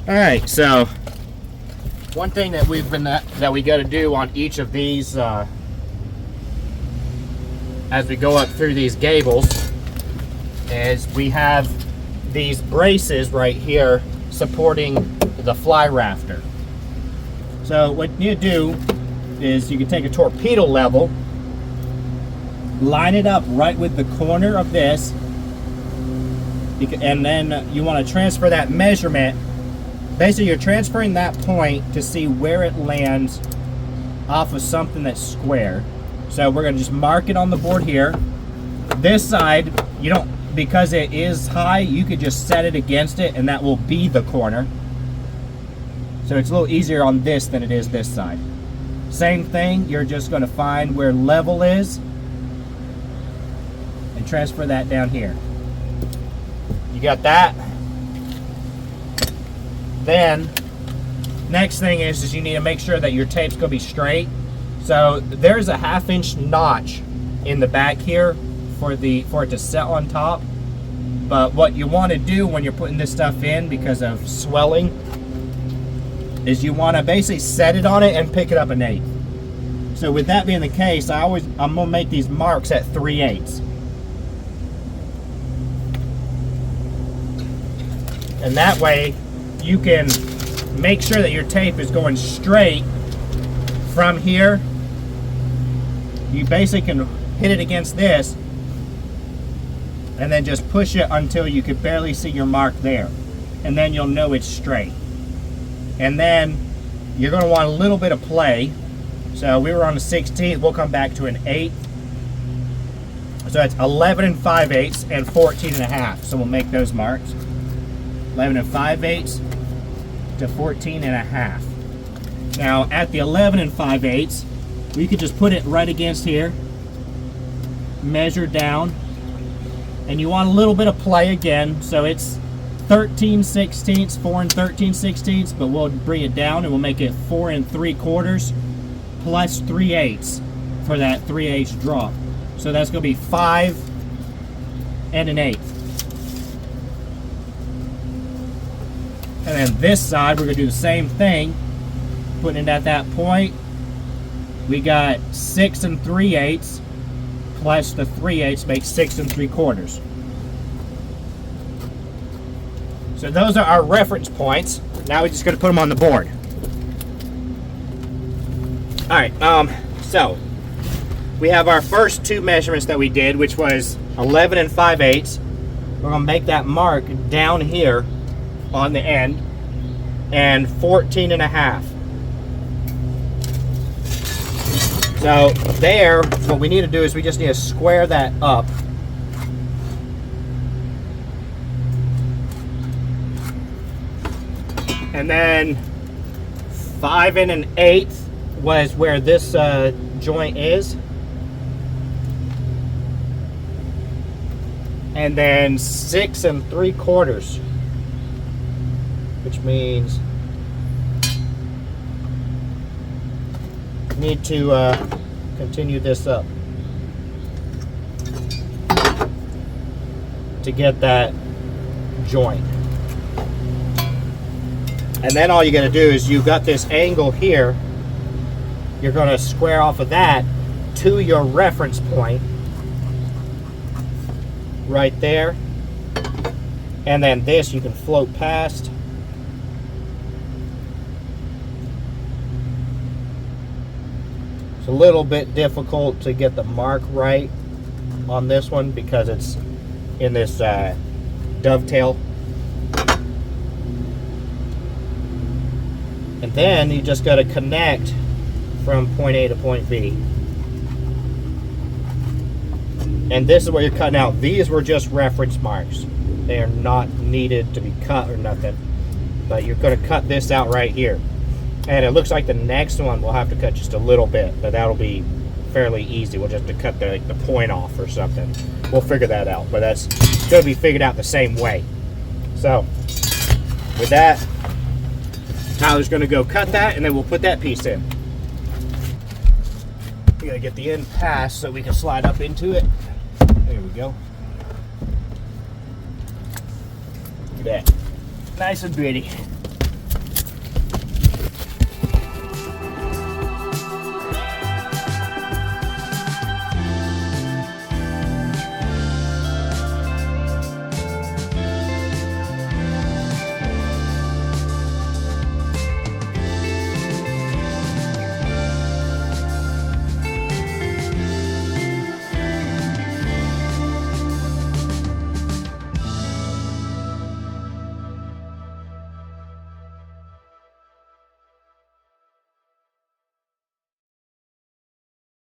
All right, so one thing that we got to do on each of these as we go up through these gables is we have these braces right here supporting the fly rafter. So what you do is you can take a torpedo level, line it up right with the corner of this, and then you want to transfer that measurement. Basically, you're transferring that point to see where it lands off of something that's square. So we're going to just mark it on the board here. This side, you don't, because it is high, you could just set it against it and that will be the corner. So it's a little easier on this than it is this side. Same thing, you're just going to find where level is and transfer that down here. You got that? Then, next thing is you need to make sure that your tape's going to be straight. So there's a 1/2 inch notch in the back here for it to set on top. But what you want to do when you're putting this stuff in because of swelling is you want to basically set it on it and pick it up 1/8. So with that being the case, I'm going to make these marks at 3/8. And that way you can make sure that your tape is going straight from here. You basically can hit it against this and then just push it until you can barely see your mark there. And then you'll know it's straight. And then you're going to want a little bit of play. So we were on the 16th, we'll come back to an 1/8. So that's 11 5/8 and 14 1/2. So we'll make those marks. 11 5/8 to 14 1/2. Now at the 11 5/8, we could just put it right against here, measure down, and you want a little bit of play again. So it's 13 16ths, 4 13 16ths, but we'll bring it down and we'll make it 4 3/4 plus 3/8 for that 3/8 drop. So that's going to be 5 1/8. And then this side, we're going to do the same thing, putting it at that point. We got 6 3/8 plus the 3/8 makes 6 3/4. So those are our reference points. Now we're just going to put them on the board. All right, so we have our first two measurements that we did, which was 11 5/8. We're going to make that mark down here on the end, and 14 1/2. So there, what we need to do is we just need to square that up. And then 5 1/8 was where this joint is. And then 6 3/4. Which means need to continue this up to get that joint. And then all you got to do is you've got this angle here. You're going to square off of that to your reference point right there. And then this you can float past. A little bit difficult to get the mark right on this one because it's in this dovetail. And then you just got to connect from point A to point B. And this is what you're cutting out. These were just reference marks. They are not needed to be cut or nothing. But you're going to cut this out right here. And it looks like the next one we'll have to cut just a little bit, but that'll be fairly easy. We'll just have to cut the point off or something. We'll figure that out, but that's going to be figured out the same way. So with that, Tyler's going to go cut that, and then we'll put that piece in. We got to get the end passed so we can slide up into it. There we go. Look at that. Nice and pretty.